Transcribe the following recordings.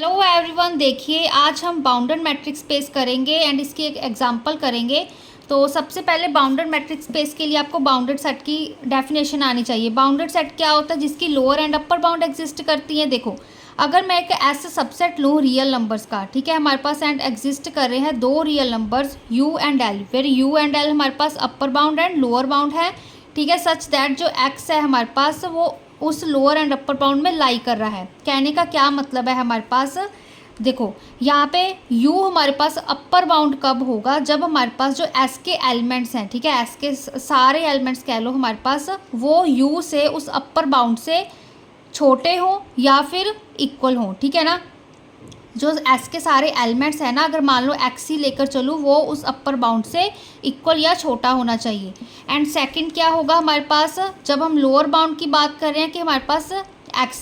Hello everyone, देखिए आज हम बाउंडेड मैट्रिक्स स्पेस करेंगे एंड इसकी एक एग्जांपल करेंगे। तो सबसे पहले बाउंडेड मैट्रिक्स स्पेस के लिए आपको बाउंडेड सेट की डेफिनेशन आनी चाहिए। बाउंडेड सेट क्या होता है? जिसकी lower and upper bound exist करती है। देखो, अगर मैं एक ऐसा सबसेट लूँ रियल नंबर्स का, ठीक है, हमारे पास एंड एग्जिस्ट कर रहे हैं दो real numbers u and l, फिर u एंड l हमारे पास upper bound and lower bound है, ठीक है, सच दैट जो x है हमारे पास वो उस लोअर एंड अपर बाउंड में लाई कर रहा है। कहने का क्या मतलब है हमारे पास, देखो यहाँ पे u हमारे पास अपर बाउंड कब होगा? जब हमारे पास जो s के एलिमेंट्स हैं, ठीक है, s के सारे एलिमेंट्स कह लो हमारे पास, वो u से उस अपर बाउंड से छोटे हों या फिर इक्वल हों, ठीक है ना। जो s के सारे एलिमेंट्स हैं ना, अगर मान लो x ही लेकर चलूँ, वो उस अपर बाउंड से इक्वल या छोटा होना चाहिए। एंड सेकंड क्या होगा हमारे पास, जब हम लोअर बाउंड की बात कर रहे हैं कि हमारे पास s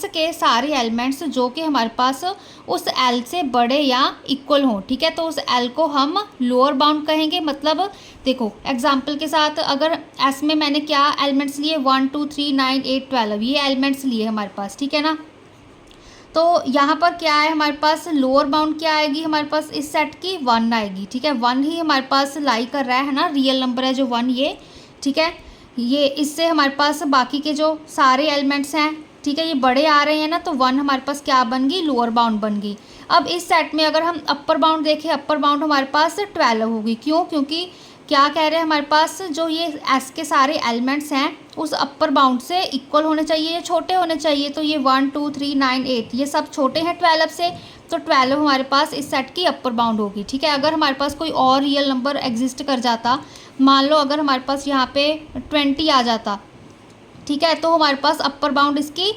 के सारे एलिमेंट्स जो कि हमारे पास उस l से बड़े या इक्वल हों, ठीक है, तो उस l को हम लोअर बाउंड कहेंगे। मतलब देखो एग्जांपल के साथ, अगर s में मैंने क्या एलिमेंट्स लिए, 1 2 3 9 8 12, ये एलिमेंट्स लिए हमारे पास, ठीक है ना। तो यहाँ पर क्या है हमारे पास, लोअर बाउंड क्या आएगी हमारे पास इस सेट की, 1 आएगी, ठीक है। 1 ही हमारे पास लाई कर रहा है ना, रियल नंबर है जो 1 ये, ठीक है। ये इससे हमारे पास बाकी के जो सारे एलिमेंट्स हैं, ठीक है, ये बड़े आ रहे हैं ना, तो 1 हमारे पास क्या बन गई, लोअर बाउंड बन गई। अब इस सेट में अगर हम अपर बाउंड देखें, अपर बाउंड हमारे पास 12 होगी। क्यों? क्योंकि क्या कह रहे हैं हमारे पास, जो ये s के सारे एलिमेंट्स हैं उस अपर बाउंड से इक्वल होने चाहिए या छोटे होने चाहिए। तो ये 1 2 3 9 8 ये सब छोटे हैं 12 से, तो 12 हमारे पास इस सेट की अपर बाउंड होगी, ठीक है। अगर हमारे पास कोई और रियल नंबर एग्जिस्ट कर जाता, मान लो अगर हमारे पास यहाँ पे 20 आ जाता, ठीक है, तो हमारे पास अपर बाउंड इसकी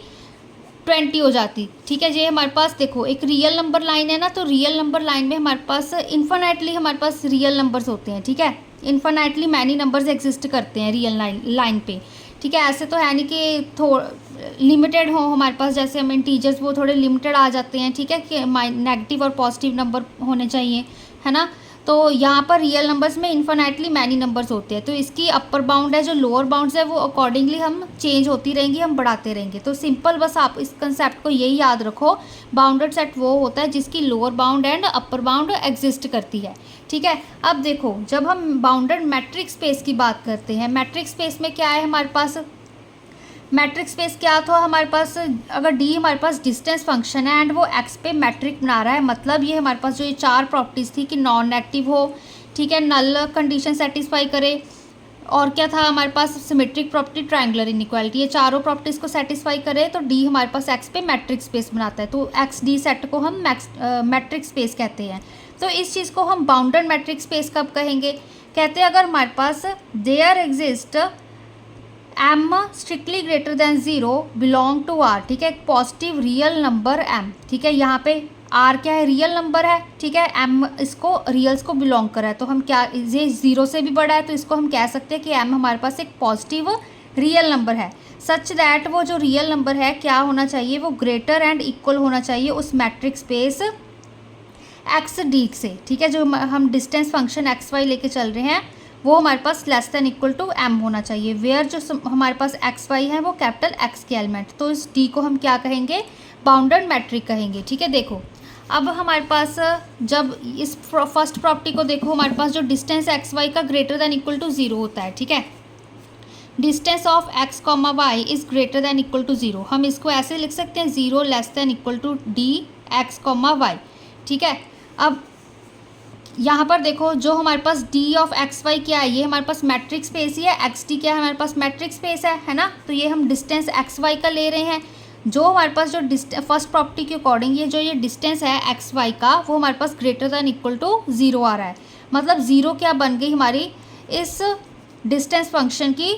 20 हो जाती, ठीक है। ये हमारे पास देखो एक रियल नंबर लाइन है ना, तो रियल नंबर लाइन में हमारे पास इन्फिनेटली हमारे पास रियल नंबर्स होते हैं, ठीक है। इन्फिनेटली मैनी नंबर्स एग्जिस्ट करते हैं रियल लाइन पे, ठीक है। ऐसे तो है नहीं कि लिमिटेड हो हमारे पास, जैसे हम इंटीजर्स वो थोड़े लिमिटेड आ जाते हैं, ठीक है, कि नेगेटिव और पॉजिटिव नंबर होने चाहिए, है ना। तो यहाँ पर रियल नंबर्स में इन्फिनेटली मैनी नंबर्स होते हैं, तो इसकी अपर बाउंड है, जो लोअर बाउंड्स है वो अकॉर्डिंगली हम चेंज होती रहेंगी, हम बढ़ाते रहेंगे। तो सिंपल बस आप इस कंसेप्ट को यही याद रखो, बाउंडेड सेट वो होता है जिसकी lower bound and upper bound exist करती है, ठीक है। अब देखो, जब हम बाउंडेड मैट्रिक्स स्पेस की बात करते हैं, मैट्रिक्स स्पेस में क्या है हमारे पास, मैट्रिक्स स्पेस क्या था हमारे पास, अगर डी हमारे पास डिस्टेंस फंक्शन है एंड वो एक्स पे मैट्रिक बना रहा है, मतलब ये हमारे पास जो ये चार प्रॉपर्टीज़ थी कि नॉन नेगेटिव हो, ठीक है, नल कंडीशन सेटिस्फाई करे, और क्या था हमारे पास, सिमेट्रिक प्रॉपर्टी, ट्रायंगुलर इनइक्वालिटी, ये चारों प्रॉपर्टीज़ को सेटिस्फाई करे तो डी हमारे पास एक्स पे मैट्रिक स्पेस बनाता है। तो एक्स डी सेट को हम मैट्रिक स्पेस कहते हैं। तो इस चीज़ को हम बाउंडेड मैट्रिक स्पेस कब कहेंगे? कहते हैं अगर हमारे पास there exist m strictly greater than 0 belong to r, ठीक है, एक पॉजिटिव रियल नंबर m, ठीक है। यहाँ पे r क्या है, रियल नंबर है, ठीक है, m इसको रियल्स को बिलोंग कर रहा है, तो हम क्या, ये 0 से भी बड़ा है, तो इसको हम कह सकते हैं कि m हमारे पास एक पॉजिटिव रियल नंबर है, सच दैट वो जो रियल नंबर है क्या होना चाहिए, वो ग्रेटर एंड इक्वल होना चाहिए उस मैट्रिक स्पेस एक्स डी से, ठीक है। जो हम डिस्टेंस फंक्शन एक्स वाई लेके चल रहे हैं वो हमारे पास less than equal to M होना चाहिए, वेयर जो हमारे पास एक्स वाई है वो कैपिटल एक्स के एलिमेंट, तो इस डी को हम क्या कहेंगे, बाउंडेड मैट्रिक कहेंगे, ठीक है। देखो अब हमारे पास जब इस फर्स्ट प्रॉपर्टी को देखो, हमारे पास जो डिस्टेंस एक्स वाई का ग्रेटर देन इक्वल टू 0 होता है, ठीक है, distance of X comma Y is greater than equal to 0, हम इसको ऐसे लिख सकते हैं 0 less than equal to D X comma Y, ठीक है। अब यहाँ पर देखो जो हमारे पास डी ऑफ एक्स वाई क्या है, ये हमारे पास मैट्रिक स्पेस ही है, एक्स डी क्या है हमारे पास मैट्रिक स्पेस है ना। तो ये हम डिस्टेंस एक्स वाई का ले रहे हैं, जो हमारे पास जो फर्स्ट प्रॉपर्टी के अकॉर्डिंग ये जो ये डिस्टेंस है एक्स वाई का वो हमारे पास ग्रेटर देन इक्वल टू 0 आ रहा है, मतलब 0 क्या बन गई हमारी इस डिस्टेंस फंक्शन की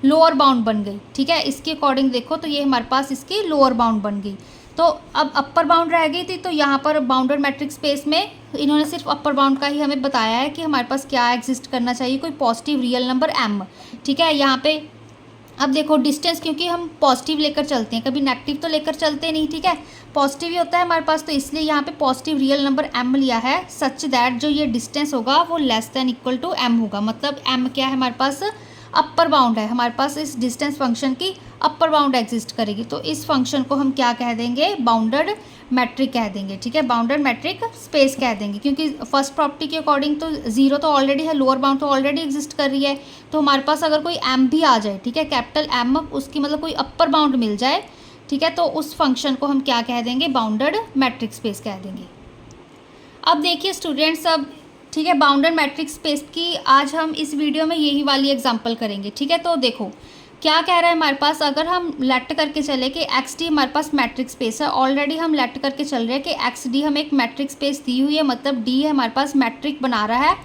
लोअर बाउंड बन गई, ठीक है। इसके अकॉर्डिंग देखो तो ये हमारे पास इसकी लोअर बाउंड बन गई। तो अब अपर बाउंड रह गई थी, तो यहाँ पर बाउंडेड मैट्रिक स्पेस में इन्होंने सिर्फ अपर बाउंड का ही हमें बताया है कि हमारे पास क्या एग्जिस्ट करना चाहिए, कोई पॉजिटिव रियल नंबर m, ठीक है। यहाँ पे अब देखो डिस्टेंस, क्योंकि हम पॉजिटिव लेकर चलते हैं, कभी नेगेटिव तो लेकर चलते नहीं, ठीक है, पॉजिटिव ही होता है हमारे पास, तो इसलिए यहाँ पे पॉजिटिव रियल नंबर m लिया है, सच दैट जो ये डिस्टेंस होगा वो less than equal to m होगा, मतलब m क्या है हमारे पास, अपर बाउंड है हमारे पास इस डिस्टेंस फंक्शन की अपर बाउंड एग्जिस्ट करेगी, तो इस फंक्शन को हम क्या कह देंगे, बाउंडेड मैट्रिक कह देंगे, ठीक है, बाउंडेड मैट्रिक स्पेस कह देंगे। क्योंकि फर्स्ट प्रॉपर्टी के अकॉर्डिंग तो जीरो तो ऑलरेडी है, लोअर बाउंड तो ऑलरेडी एग्जिस्ट कर रही है, तो हमारे पास अगर कोई एम भी आ जाए, ठीक है, कैपिटल एम, उसकी मतलब कोई अपर बाउंड मिल जाए, ठीक है, तो उस फंक्शन को हम क्या कह देंगे, बाउंडेड मैट्रिक स्पेस कह देंगे। अब देखिए स्टूडेंट्स, अब ठीक है, बाउंडेड मैट्रिक स्पेस की आज हम इस वीडियो में यही वाली एग्जांपल करेंगे, ठीक है। तो देखो क्या कह रहा है हमारे पास, अगर हम लेट करके चले कि एक्स डी हमारे पास मैट्रिक स्पेस है, ऑलरेडी हम लेट करके चल रहे हैं कि एक्स डी हमें एक मैट्रिक स्पेस दी हुई है, मतलब डी है हमारे पास मैट्रिक बना रहा है,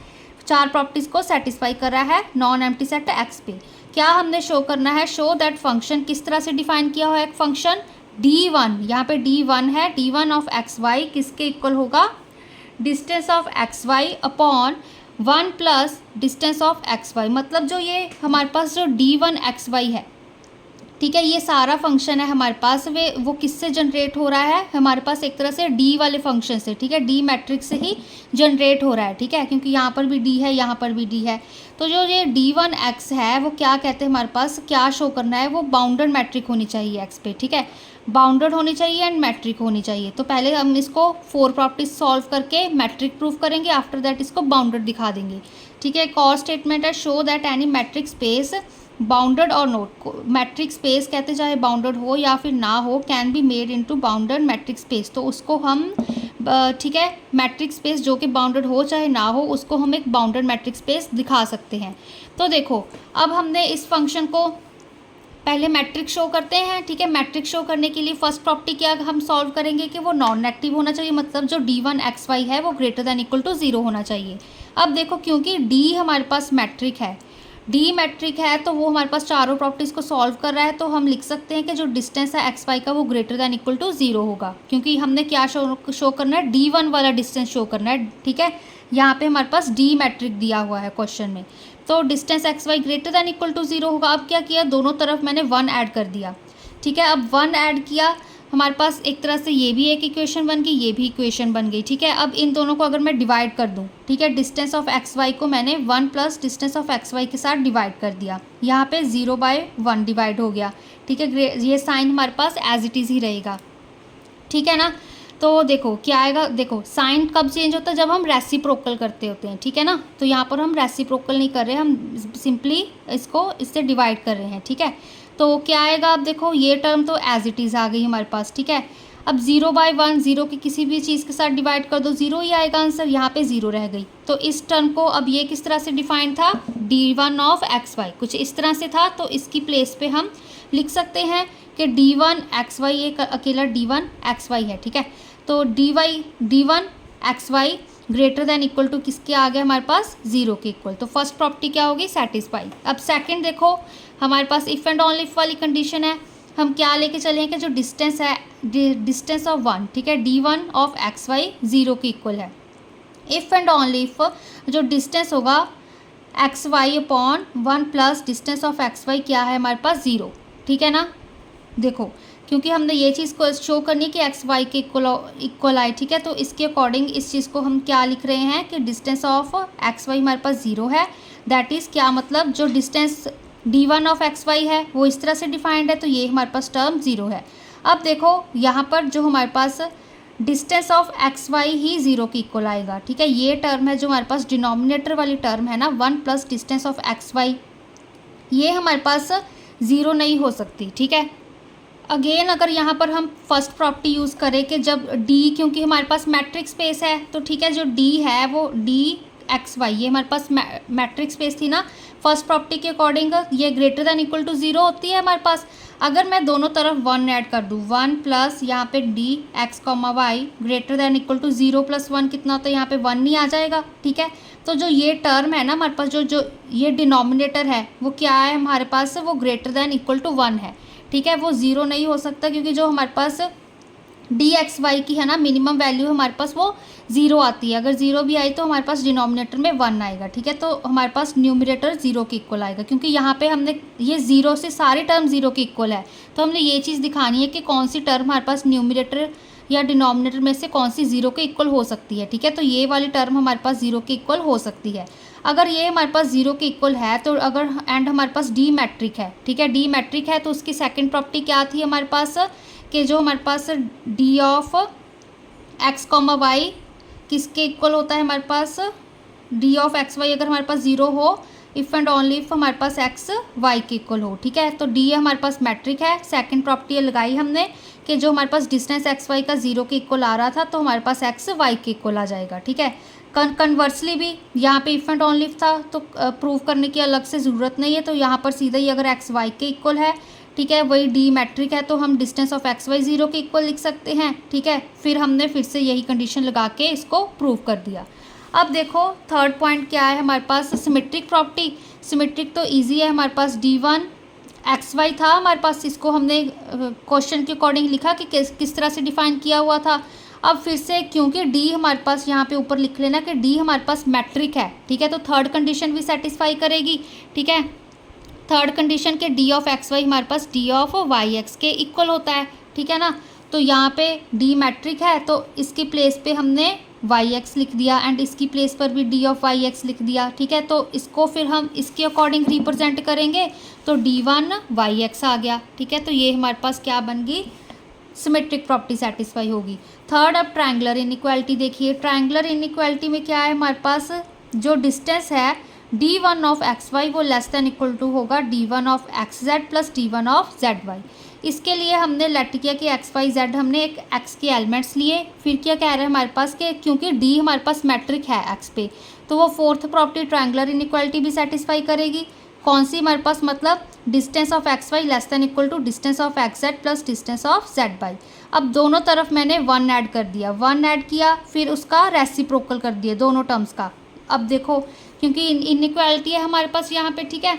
चार प्रॉपर्टीज़ को सेटिस्फाई कर रहा है नॉन एम्प्टी सेट एक्स पे। क्या हमने शो करना है, शो दैट फंक्शन किस तरह से डिफाइन किया हुआ है, एक फंक्शन D1, यहाँ पे D1 है, D1 ऑफ एक्स वाई किसके इक्वल होगा, distance of X Y upon 1 plus distance of X Y. मतलब जो ये हमारे पास जो D1 एक्स वाई है, ठीक है, ये सारा फंक्शन है हमारे पास, वो किससे जनरेट हो रहा है, हमारे पास एक तरह से डी वाले फंक्शन से, ठीक है, डी मैट्रिक्स से ही जनरेट हो रहा है, ठीक है, क्योंकि यहाँ पर भी डी है, यहाँ पर भी डी है। तो जो ये D1 एक्स है वो क्या कहते हैं, हमारे पास क्या शो करना है, वो बाउंडेड मैट्रिक होनी चाहिए एक्स पे, ठीक है, बाउंडेड होनी चाहिए एंड मैट्रिक होनी चाहिए। तो पहले हम इसको 4 प्रॉपर्टीज सॉल्व करके मैट्रिक प्रूफ करेंगे, आफ्टर दैट इसको बाउंडेड दिखा देंगे, ठीक है। एक और स्टेटमेंट है, show that any matric space bounded और नोट, मैट्रिक स्पेस कहते हैं चाहे बाउंडेड हो या फिर ना हो, can be made into bounded matric space. तो उसको हम ठीक है, मैट्रिक स्पेस जो कि बाउंडेड हो चाहे ना हो, उसको हम एक बाउंडेड मैट्रिक स्पेस दिखा सकते हैं। तो देखो अब हमने इस फंक्शन को पहले मैट्रिक शो करते हैं, ठीक है। मैट्रिक शो करने के लिए फर्स्ट प्रॉपर्टी क्या हम सॉल्व करेंगे कि वो नॉन नेगेटिव होना चाहिए, मतलब जो D1 एक्स वाई है वो ग्रेटर दैन इक्वल टू 0 होना चाहिए। अब देखो क्योंकि D हमारे पास मैट्रिक है, डी मैट्रिक है, तो वो हमारे पास चारों प्रॉपर्टीज़ को सॉल्व कर रहा है, तो हम लिख सकते हैं कि जो डिस्टेंस है एक्स वाई का वो ग्रेटर दैन इक्वल टू 0 होगा, क्योंकि हमने क्या शो करना है, D1 वाला डिस्टेंस शो करना है, ठीक है। यहाँ पे हमारे पास डी मैट्रिक दिया हुआ है क्वेश्चन में, तो distance X Y greater than equal to 0 होगा। अब क्या किया, दोनों तरफ मैंने 1 ऐड कर दिया, ठीक है। अब 1 ऐड किया, हमारे पास एक तरह से ये भी एक इक्वेशन बन गई, ये भी इक्वेशन बन गई, ठीक है। अब इन दोनों को अगर मैं डिवाइड कर दूं, ठीक है, डिस्टेंस ऑफ एक्स वाई को मैंने 1 plus distance of X Y के साथ डिवाइड कर दिया, यहाँ पे 0/1 डिवाइड हो गया, ठीक है। ये साइन हमारे पास एज इट इज़ ही रहेगा, ठीक है ना। तो देखो क्या आएगा, देखो साइन कब चेंज होता है, जब हम रेसिप्रोकल करते होते हैं, ठीक है ना। तो यहाँ पर हम रेसिप्रोकल नहीं कर रहे, हम सिंपली इसको इससे डिवाइड कर रहे हैं, ठीक है। तो क्या आएगा, अब देखो ये टर्म तो एज इट इज़ आ गई हमारे पास, ठीक है। अब 0/1, 0 की किसी भी चीज़ के साथ डिवाइड कर दो, 0 ही आएगा आंसर, यहाँ पे 0 रह गई। तो इस टर्म को अब ये किस तरह से डिफाइन था, D1 ऑफ एक्स वाई कुछ इस तरह से था, तो इसकी प्लेस पे हम लिख सकते हैं कि D1 एक्स वाई एक अकेला D1 एक्स वाई है, ठीक है। तो D1 X Y greater than equal to किसके आ गया हमारे पास, 0 के इक्वल। तो फर्स्ट प्रॉपर्टी क्या होगी, सेटिस्फाई। अब सेकंड देखो हमारे पास इफ़ एंड ओनली इफ वाली कंडीशन है, हम क्या लेके चले हैं कि जो डिस्टेंस है, डिस्टेंस ऑफ 1, ठीक है, D1 ऑफ एक्स वाई 0 के इक्वल है। इफ़ एंड ओनली इफ जो डिस्टेंस होगा X Y upon 1 plus distance of X Y क्या है हमारे पास, 0, ठीक है ना। देखो क्योंकि हमने ये चीज़ को शो करनी कि एक्स वाई के इक्वल आए, ठीक है, तो इसके अकॉर्डिंग इस चीज़ को हम क्या लिख रहे हैं कि डिस्टेंस ऑफ एक्स वाई हमारे पास 0 है, दैट इज़ क्या मतलब जो distance D1 of X Y है वो इस तरह से डिफाइंड है, तो ये हमारे पास टर्म 0 है। अब देखो यहाँ पर जो हमारे पास डिस्टेंस ऑफ एक्स वाई ही 0 के इक्वल आएगा, ठीक है। ये टर्म है जो हमारे पास डिनोमिनेटर वाली टर्म है ना, 1 plus distance of X Y, ये हमारे पास 0 नहीं हो सकती, ठीक है। अगेन अगर यहाँ पर हम फर्स्ट प्रॉपर्टी यूज़ करें कि जब D, क्योंकि हमारे पास मैट्रिक स्पेस है, तो ठीक है, जो D है वो D एक्स वाई, ये हमारे पास मैट्रिक स्पेस थी ना, फर्स्ट प्रॉपर्टी के अकॉर्डिंग ये ग्रेटर दैन इक्वल टू 0 होती है हमारे पास। अगर मैं दोनों तरफ 1 ऐड कर दूँ, 1 प्लस यहाँ पे D X comma Y greater than equal to 0 + 1 कितना होता है, यहाँ पे 1 नहीं आ जाएगा, ठीक है। तो जो ये टर्म है ना हमारे पास, जो ये डिनोमिनेटर है वो क्या है हमारे पास, वो ग्रेटर दैन इक्वल टू 1 है, ठीक है। वो 0 नहीं हो सकता, क्योंकि जो हमारे पास डी एक्स वाई की है ना मिनिमम वैल्यू हमारे पास वो 0 आती है। अगर 0 भी आई तो हमारे पास डिनोमिनेटर में 1 आएगा, ठीक है। तो हमारे पास न्यूमरेटर 0 के इक्वल आएगा, क्योंकि यहाँ पे हमने ये 0 से सारे टर्म 0 के इक्वल है, तो हमने ये चीज़ दिखानी है कि कौन सी टर्म हमारे पास न्यूमरेटर या डिनोमिनेटर में से कौन सी 0 के इक्वल हो सकती है, ठीक है। तो ये वाली टर्म हमारे पास 0 के इक्वल हो सकती है। अगर ये हमारे पास 0 के इक्वल है तो अगर एंड हमारे पास डी मैट्रिक है, ठीक है, डी मैट्रिक है तो उसकी सेकंड प्रॉपर्टी क्या थी हमारे पास कि जो हमारे पास D of X comma Y किसके इक्वल होता है हमारे पास, डी ऑफ एक्स वाई अगर हमारे पास 0 हो इफ़ एंड ओनली इफ हमारे पास एक्स वाई के इक्वल हो, ठीक है। तो डी हमारे पास मैट्रिक है, सेकंड प्रॉपर्टी लगाई हमने कि जो हमारे पास डिस्टेंस एक्स वाई का 0 के इक्वल आ रहा था तो हमारे पास एक्स वाई के इक्वल आ जाएगा, ठीक है। कन्वर्सली भी यहाँ पे इफ़ एंड ओनली इफ था तो प्रूव करने की अलग से ज़रूरत नहीं है, तो यहाँ पर सीधा ही अगर एक्स वाई के इक्वल है, ठीक है, वही डी मैट्रिक है तो हम डिस्टेंस ऑफ एक्स वाई 0 के इक्वल लिख सकते हैं, ठीक है। फिर हमने फिर से यही कंडीशन लगा के इसको प्रूव कर दिया। अब देखो थर्ड पॉइंट क्या है हमारे पास, सिमेट्रिक प्रॉपर्टी। सिमेट्रिक तो इजी है, हमारे पास D1 XY था हमारे पास, इसको हमने क्वेश्चन के अकॉर्डिंग लिखा कि किस तरह से डिफाइन किया हुआ था। अब फिर से क्योंकि D हमारे पास यहाँ पे ऊपर लिख लेना कि D हमारे पास मैट्रिक है, ठीक है, तो थर्ड कंडीशन भी सेटिस्फाई करेगी, ठीक है। थर्ड कंडीशन के डी ऑफ एक्स वाई हमारे पास डी ऑफ वाई एक्स के इक्वल होता है, ठीक है ना। तो यहाँ पे डी मैट्रिक है तो इसकी प्लेस पे हमने वाई एक्स लिख दिया एंड इसकी प्लेस पर भी डी ऑफ वाई एक्स लिख दिया, ठीक है। तो इसको फिर हम इसके अकॉर्डिंग रिप्रेजेंट करेंगे तो D1 वाई एक्स आ गया, ठीक है। तो ये हमारे पास क्या बन गई, सिमेट्रिक प्रॉपर्टी सेटिस्फाई होगी। थर्ड अब ट्रायंगुलर इनइक्वालिटी देखिए। ट्रायंगुलर इनइक्वालिटी में क्या है हमारे पास, जो डिस्टेंस है D1 ऑफ एक्स वाई वो लेस दैन इक्वल टू होगा D1 of X Z plus D1 of Z Y. इसके लिए हमने लेट किया कि एक्स वाई जेड हमने एक एक्स के एलिमेंट्स लिए, फिर क्या कह रहे हैं हमारे पास कि क्योंकि डी हमारे पास मैट्रिक है एक्स पे तो वो फोर्थ प्रॉपर्टी ट्रायंगुलर इनइक्वालिटी भी सेटिस्फाई करेगी। कौन सी हमारे पास, मतलब distance of X Y less than equal to distance of X Z plus distance of Z Y. अब दोनों तरफ मैंने 1 ऐड कर दिया, 1 ऐड किया फिर उसका रेसिप्रोकल कर दिया दोनों टर्म्स का। अब देखो क्योंकि इनइक्वालिटी है हमारे पास यहाँ पे, ठीक है,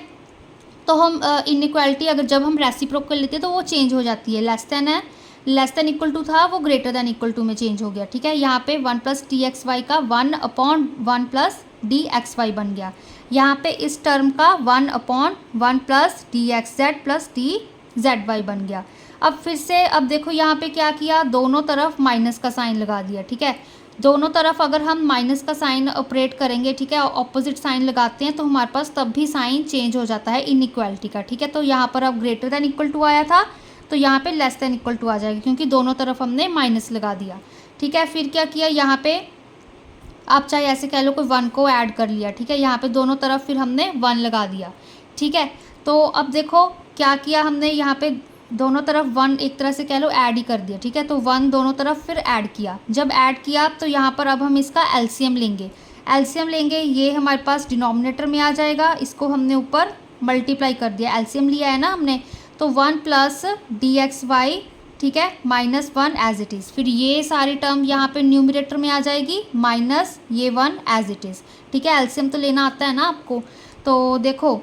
तो हम इनइक्वालिटी अगर जब हम रेसिप्रोकल लेते हैं तो वो चेंज हो जाती है, लेस दैन इक्वल टू था वो ग्रेटर दैन इक्वल टू में चेंज हो गया, ठीक है। यहाँ पे 1 प्लस डी एक्स वाई का 1/1 प्लस डी एक्स वाई बन गया। यहाँ पे इस टर्म का 1/1 plus D X Z plus D Z Y बन गया। अब फिर से अब देखो यहाँ पे क्या किया, दोनों तरफ माइनस का साइन लगा दिया, ठीक है। दोनों तरफ अगर हम माइनस का साइन ऑपरेट करेंगे, ठीक है, ऑपोजिट साइन लगाते हैं तो हमारे पास तब भी साइन चेंज हो जाता है इनइक्वालिटी का, ठीक है। तो यहाँ पर अब ग्रेटर दैन इक्वल टू आया था तो यहाँ पे लेस दैन इक्वल टू आ जाएगा क्योंकि दोनों तरफ हमने माइनस लगा दिया, ठीक है। फिर क्या किया, यहाँ पे आप चाहे ऐसे कह लो कोई 1 को ऐड कर लिया, ठीक है, यहाँ पे दोनों तरफ फिर हमने 1 लगा दिया, ठीक है। तो अब देखो क्या किया हमने, यहाँ पे दोनों तरफ 1 एक तरह से कह लो ऐड ही कर दिया, ठीक है। तो 1 दोनों तरफ फिर ऐड किया, जब ऐड किया तो यहाँ पर अब हम इसका एलसीएम लेंगे, ये हमारे पास डिनोमिनेटर में आ जाएगा, इसको हमने ऊपर मल्टीप्लाई कर दिया, एलसीएम लिया है ना हमने, तो 1 प्लस डी एक्स वाई, ठीक है, -1 एज इट इज़। फिर ये सारी टर्म यहाँ पे न्यूमरेटर में आ जाएगी माइनस ये 1 एज इट इज़, ठीक है। एलसीएम तो लेना आता है ना आपको। तो देखो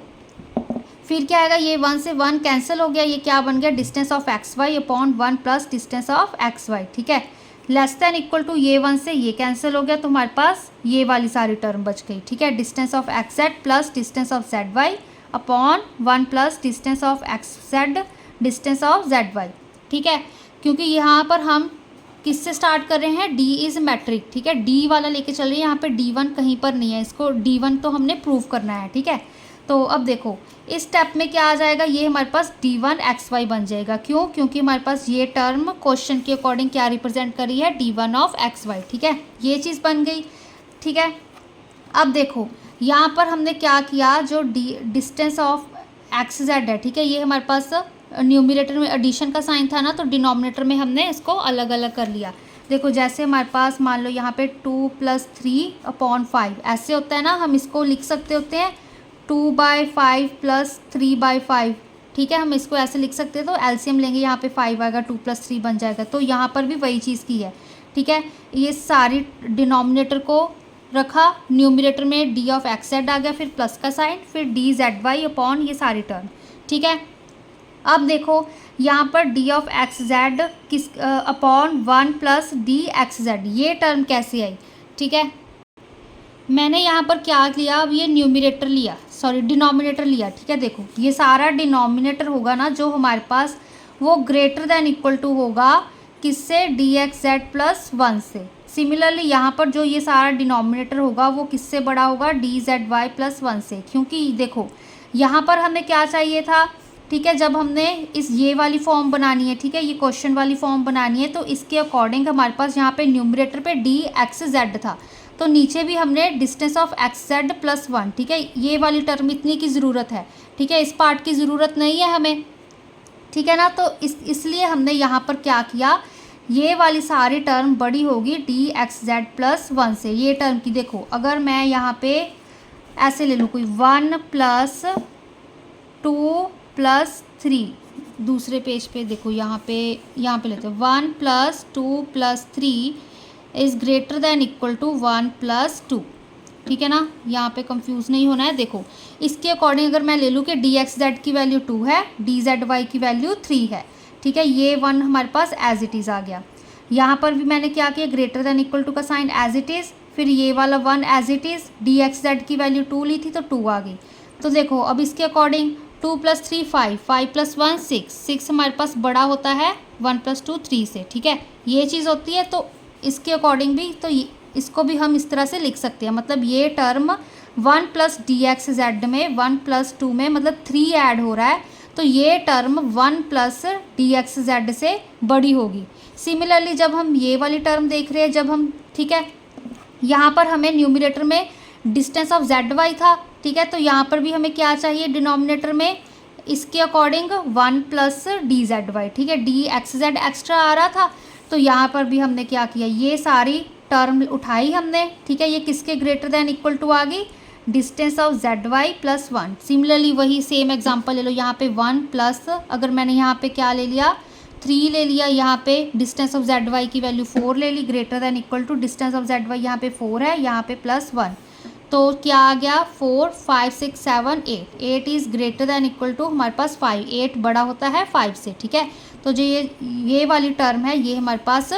फिर क्या आएगा, ये 1 से 1 कैंसिल हो गया, ये क्या बन गया, distance of X Y upon 1 plus distance of X Y, ठीक है। लेस दैन इक्वल टू ये 1 से ये कैंसिल हो गया तो हमारे पास ये वाली सारी टर्म बच गई, ठीक है। Distance of X Z plus distance of Z Y upon 1 plus distance of X Z distance of Z Y, ठीक है। क्योंकि यहाँ पर हम किससे स्टार्ट कर रहे हैं, डी इज़ मैट्रिक, ठीक है, डी वाला लेके चल रहे हैं, यहाँ पे D1 कहीं पर नहीं है, इसको D1 तो हमने प्रूव करना है, ठीक है। तो अब देखो इस स्टेप में क्या आ जाएगा, ये हमारे पास D1 XY बन जाएगा, क्यों, क्योंकि हमारे पास ये टर्म क्वेश्चन के अकॉर्डिंग क्या रिप्रेजेंट करी है, D1 ऑफ XY, ठीक है, ये चीज़ बन गई, ठीक है। अब देखो यहाँ पर हमने क्या किया, जो डिस्टेंस ऑफ एक्स जेड है, ठीक है, ये हमारे पास न्यूमरेटर में एडिशन का साइन था ना, तो डिनोमिनेटर में हमने इसको अलग अलग कर लिया। देखो जैसे हमारे पास मान लो यहाँ पे 2 + 3/5 ऐसे होता है ना, हम इसको लिख सकते होते हैं 2/5 + 3/5, ठीक है, हम इसको ऐसे लिख सकते हैं। तो एलसीएम लेंगे, यहाँ पे 5 आएगा, 2 + 3 बन जाएगा। तो यहाँ पर भी वही चीज़ की है, ठीक है। ये सारी डिनोमिनेटर को रखा, न्यूमरेटर में डी ऑफ एक्स जेड आ गया, फिर प्लस का साइन, फिर डी जेड वाई अपॉन ये सारी टर्म, ठीक है। अब देखो यहाँ पर डी ऑफ एक्स जेड किस upon 1 plus D X Z, ये टर्म कैसे आई, ठीक है। मैंने यहाँ पर क्या लिया, अब ये न्यूमरेटर लिया, सॉरी डिनोमिनेटर लिया, ठीक है। देखो ये सारा डिनोमिनेटर होगा ना जो हमारे पास, वो ग्रेटर दैन इक्वल टू होगा किससे, डी एक्स जेड प्लस 1 से। सिमिलरली यहाँ पर जो ये सारा डिनोमिनेटर होगा वो किससे बड़ा होगा, dz(y+1) से, क्योंकि देखो यहाँ पर हमें क्या चाहिए था, ठीक है, जब हमने इस ये वाली फॉर्म बनानी है, ठीक है, ये क्वेश्चन वाली फॉर्म बनानी है, तो इसके अकॉर्डिंग हमारे पास यहाँ पे न्यूमरेटर पे dxz था, तो नीचे भी हमने डिस्टेंस ऑफ xz+1, ठीक है, ये वाली टर्म इतनी की ज़रूरत है, ठीक है, इस पार्ट की ज़रूरत नहीं है हमें, ठीक है ना। तो इसलिए हमने यहाँ पर क्या किया, ये वाली सारी टर्म बड़ी होगी dxz+1 से। ये टर्म की देखो, अगर मैं यहाँ पे ऐसे ले लूँ कोई 1 + 2 + 3, दूसरे पेज पे देखो, यहाँ पे लेते हैं 1 + 2 + 3 is greater than equal to 1 + 2, ठीक है ना, यहाँ पे कंफ्यूज नहीं होना है। देखो इसके अकॉर्डिंग अगर मैं ले लूँ कि dxz की वैल्यू 2 है, dzy की वैल्यू 3 है, ठीक है, ये 1 हमारे पास एज इट इज़ आ गया। यहाँ पर भी मैंने क्या किया, ग्रेटर दैन इक्वल टू का साइन एज इट इज़, फिर ये वाला 1 एज इट इज़, dxz की वैल्यू 2 ली थी तो 2 आ गई। तो देखो अब इसके अकॉर्डिंग 2 + 3 5, 5 + 1 6, 6 हमारे पास बड़ा होता है 1 + 2 3 से, ठीक है, ये चीज़ होती है। तो इसके अकॉर्डिंग भी तो इसको भी हम इस तरह से लिख सकते हैं, मतलब ये टर्म 1 + dxz में 1 + 2 में मतलब 3 ऐड हो रहा है, तो ये टर्म 1 + dxz से बड़ी होगी। सिमिलरली जब हम ये वाली टर्म देख रहे हैं, जब हम, ठीक है, यहाँ पर हमें न्यूमरेटर में डिस्टेंस ऑफ zy था, ठीक है, तो यहाँ पर भी हमें क्या चाहिए डिनोमिनेटर में, इसके अकॉर्डिंग 1 + dzy, ठीक है, dxz एक्स्ट्रा आ रहा था, तो यहाँ पर भी हमने क्या किया, ये सारी टर्म उठाई हमने, ठीक है, ये किसके ग्रेटर दैन इक्वल टू आ गई, डिस्टेंस ऑफ zy+1। सिमिलरली वही सेम एग्जांपल ले लो, यहाँ पे 1 प्लस, अगर मैंने यहाँ पे क्या ले लिया 3 ले लिया, यहाँ पे डिस्टेंस ऑफ zy की वैल्यू 4 ले ली, greater than equal to distance of zy यहाँ पे 4 है, यहाँ पे +1, तो क्या आ गया 4 5 6 7 8, 8 is greater than equal to हमारे पास 5, 8 बड़ा होता है 5 से, ठीक है। तो जो ये वाली टर्म है ये हमारे पास,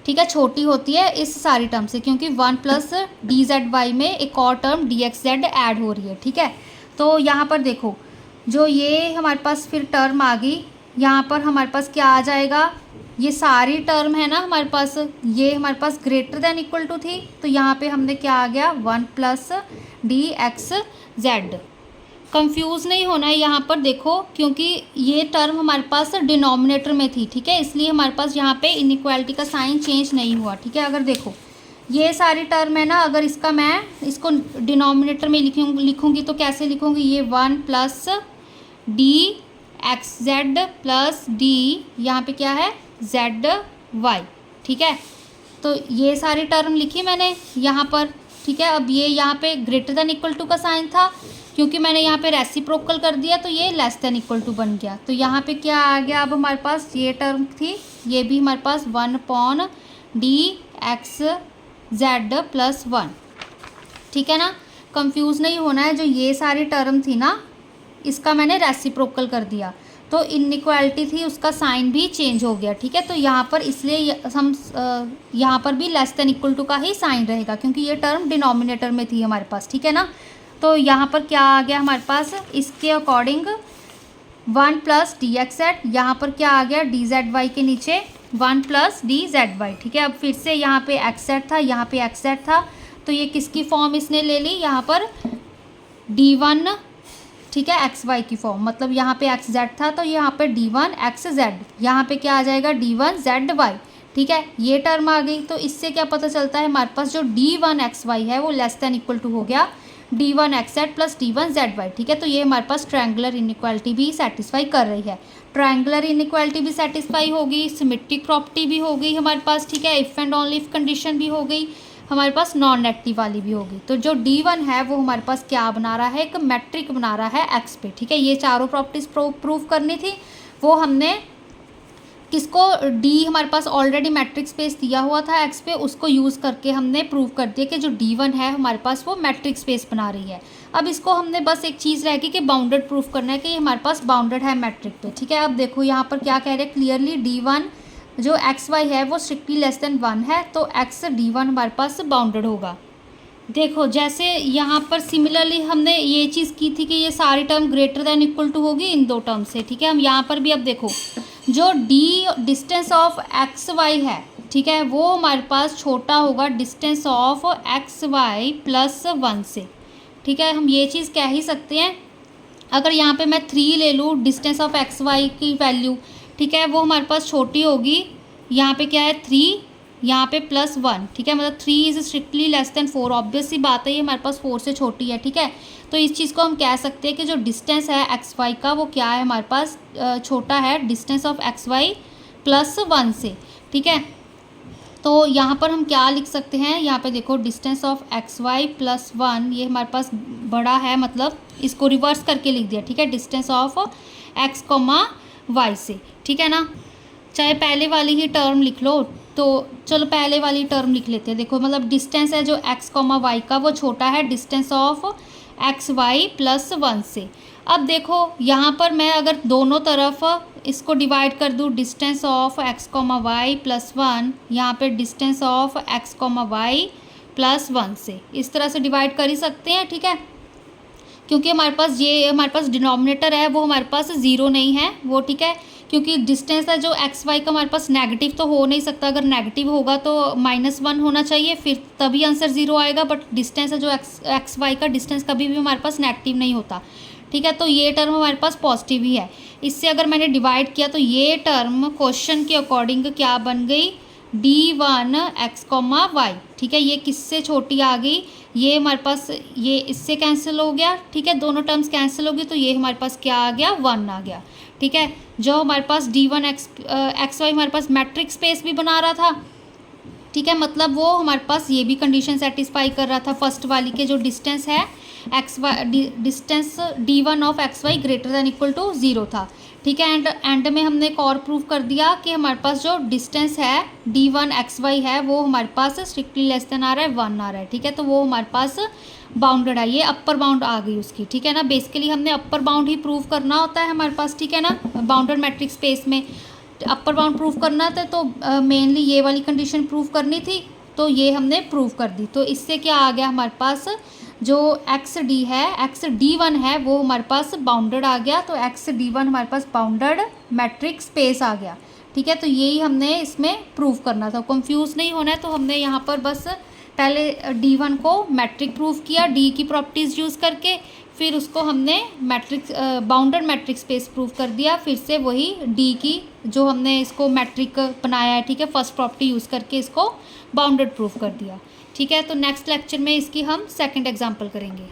ठीक है, छोटी होती है इस सारी टर्म से, क्योंकि 1 + dzy में एक और टर्म dxz ऐड हो रही है, ठीक है। तो यहाँ पर देखो जो ये हमारे पास फिर टर्म आ गई, यहाँ पर हमारे पास क्या आ जाएगा, ये सारी टर्म है ना हमारे पास, ये हमारे पास ग्रेटर दैन इक्वल टू थी, तो यहाँ पे हमने क्या आ गया 1 + dxz। कंफ्यूज नहीं होना है यहाँ पर देखो, क्योंकि ये टर्म हमारे पास डिनोमिनेटर में थी, ठीक है, इसलिए हमारे पास यहाँ पे इनइक्वालिटी का साइन चेंज नहीं हुआ, ठीक है। अगर देखो ये सारी टर्म है ना, अगर इसका मैं इसको डिनोमिनेटर में लिखूँगी तो कैसे लिखूँगी, ये 1 + dxz + d, यहाँ पे क्या है zy, ठीक है, तो ये सारी टर्म लिखी मैंने यहाँ पर, ठीक है। अब ये यहाँ पे ग्रेटर दैन इक्वल टू का साइन था, क्योंकि मैंने यहाँ पे रेसिप्रोकल कर दिया तो ये लेस दैन इक्वल टू बन गया, तो यहाँ पे क्या आ गया, अब हमारे पास ये टर्म थी, ये भी हमारे पास 1/dxz+1, ठीक है ना। कंफ्यूज नहीं होना है, जो ये सारी टर्म थी ना इसका मैंने रेसिप्रोकल कर दिया, तो इनइक्वालिटी थी उसका साइन भी चेंज हो गया, ठीक है। तो यहाँ पर इसलिए हम यहाँ पर भी लेस दैन इक्वल टू का ही साइन रहेगा, क्योंकि ये टर्म डिनोमिनेटर में थी हमारे पास, ठीक है ना। तो यहाँ पर क्या आ गया हमारे पास, इसके अकॉर्डिंग 1 + dxz, यहाँ पर क्या आ गया dzy के नीचे 1 + dzy, ठीक है। अब फिर से यहाँ पे xz था, यहाँ पे xz था, तो ये किसकी फॉर्म इसने ले ली, यहाँ पर d1, ठीक है, xy की फॉर्म, मतलब यहाँ पे xz था तो यहाँ पे d1xz, यहाँ पे क्या आ जाएगा d1zy, ठीक है, ये टर्म आ गई। तो इससे क्या पता चलता है हमारे पास जो d1xy है वो लेस दैन इक्वल टू हो गया d1xz + d1zy, ठीक है। तो ये हमारे पास ट्रायंगुलर इनइक्वालिटी भी सेटिस्फाई कर रही है, ट्रायंगुलर इनइक्वालिटी भी सेटिस्फाई होगी, सिमेट्रिक प्रॉपर्टी भी हो गई हमारे पास, ठीक है, if and only if condition भी हो गई हमारे पास, नॉन नेगेटिव वाली भी होगी। तो जो d1 है वो हमारे पास क्या बना रहा है, एक मैट्रिक बना रहा है x पे, ठीक है। ये चारों प्रॉपर्टीज़ प्रूव करनी थी, वो हमने किसको, d हमारे पास ऑलरेडी मैट्रिक स्पेस दिया हुआ था x पे, उसको यूज़ करके हमने प्रूव कर दिया कि जो d1 है हमारे पास वो मैट्रिक स्पेस बना रही है। अब इसको हमने बस एक चीज़ रह गई कि बाउंडेड प्रूफ करना है कि ये हमारे पास बाउंडेड है मैट्रिक पे, ठीक है। अब देखो यहाँ पर क्या कह रहे हैं क्लियरली, d1 जो xy है वो स्ट्रिक्टली लेस दैन 1 है, तो x d1 हमारे पास बाउंडेड होगा। देखो जैसे यहाँ पर सिमिलरली हमने ये चीज़ की थी कि ये सारी term greater than equal to होगी इन दो टर्म से, ठीक है। हम यहाँ पर भी अब देखो जो d डिस्टेंस ऑफ xy है, ठीक है, वो हमारे पास छोटा होगा distance of X Y plus 1 से। ठीक है, हम ये चीज़ कह ही सकते हैं। अगर यहाँ पे मैं 3 ले लूँ डिस्टेंस ऑफ एक्स वाई की वैल्यू, ठीक है, वो हमारे पास छोटी होगी। यहाँ पे क्या है 3, यहाँ पे +1। ठीक है, मतलब 3 is strictly less than 4। Obvious सी बात है, ये हमारे पास 4 से छोटी है। ठीक है, तो इस चीज़ को हम कह सकते हैं कि जो डिस्टेंस है एक्स वाई का वो क्या है हमारे पास छोटा है डिस्टेंस ऑफ एक्स वाई +1 से। ठीक है, तो यहाँ पर हम क्या लिख सकते हैं, यहाँ पे देखो डिस्टेंस ऑफ एक्स वाई +1 ये हमारे पास बड़ा है, मतलब इसको रिवर्स करके लिख दिया। ठीक है, distance of X comma Y से। ठीक है ना, चाहे पहले वाली ही टर्म लिख लो, तो चलो पहले वाली टर्म लिख लेते हैं। देखो मतलब डिस्टेंस है जो एक्स कॉमा वाई का वो छोटा है डिस्टेंस ऑफ एक्स वाई +1 से। अब देखो यहाँ पर मैं अगर दोनों तरफ इसको डिवाइड कर दूँ, distance of X comma Y +1, यहाँ पे distance of X comma Y +1 से, इस तरह से डिवाइड कर ही सकते हैं। ठीक है, क्योंकि हमारे पास डिनोमिनेटर है वो हमारे पास 0 नहीं है वो। ठीक है, क्योंकि डिस्टेंस है जो एक्स वाई का हमारे पास नेगेटिव तो हो नहीं सकता, अगर नेगेटिव होगा तो -1 होना चाहिए, फिर तभी आंसर 0 आएगा। बट डिस्टेंस है जो एक्स वाई का डिस्टेंस कभी भी हमारे पास नेगेटिव नहीं होता। ठीक है, तो ये टर्म हमारे पास पॉजिटिव ही है। इससे अगर मैंने डिवाइड किया तो ये टर्म क्वेश्चन के अकॉर्डिंग क्या बन गई, D1 एक्स कॉमा वाई। ठीक है, ये किससे छोटी आ गई, ये हमारे पास ये इससे कैंसिल हो गया। ठीक है, दोनों टर्म्स कैंसिल हो गई, तो ये हमारे पास क्या आ गया 1 आ गया। ठीक है, जो हमारे पास D1 एक्स वाई हमारे पास मैट्रिक स्पेस भी बना रहा था। ठीक है, मतलब वो हमारे पास ये भी कंडीशन सेटिस्फाई कर रहा था फर्स्ट वाली के, जो डिस्टेंस है X Y distance D1 of X Y greater than equal to 0 था। ठीक है, एंड में हमने एक और प्रूव कर दिया कि हमारे पास जो डिस्टेंस है D1 एक्स वाई है वो हमारे पास स्ट्रिक्टली लेस देन आ रहा है 1 आ रहा है। ठीक है, तो वो हमारे पास बाउंडेड है, ये अपर बाउंड आ गई उसकी। ठीक है ना, बेसिकली हमने अपर बाउंड ही प्रूव करना होता है हमारे पास। ठीक है ना, बाउंडेड मैट्रिक्स स्पेस में अपर बाउंड प्रूव करना था, तो मेनली ये वाली कंडीशन प्रूव करनी थी, तो ये हमने प्रूव कर दी। तो इससे क्या आ गया हमारे पास, जो एक्स डी है एक्स D1 है वो हमारे पास बाउंडेड आ गया। तो एक्स D1 हमारे पास बाउंडेड मैट्रिक स्पेस आ गया। ठीक है, तो यही हमने इसमें प्रूव करना था। कंफ्यूज नहीं होना है, तो हमने यहाँ पर बस पहले D1 को मैट्रिक प्रूव किया डी की प्रॉपर्टीज़ यूज़ करके, फिर उसको हमने matrix bounded matric space prove कर दिया, फिर से वही डी की जो हमने इसको मैट्रिक बनाया है। ठीक है, फर्स्ट प्रॉपर्टी यूज़ करके इसको बाउंडेड प्रूव कर दिया। ठीक है, तो नेक्स्ट लेक्चर में इसकी हम सेकंड एग्जांपल करेंगे।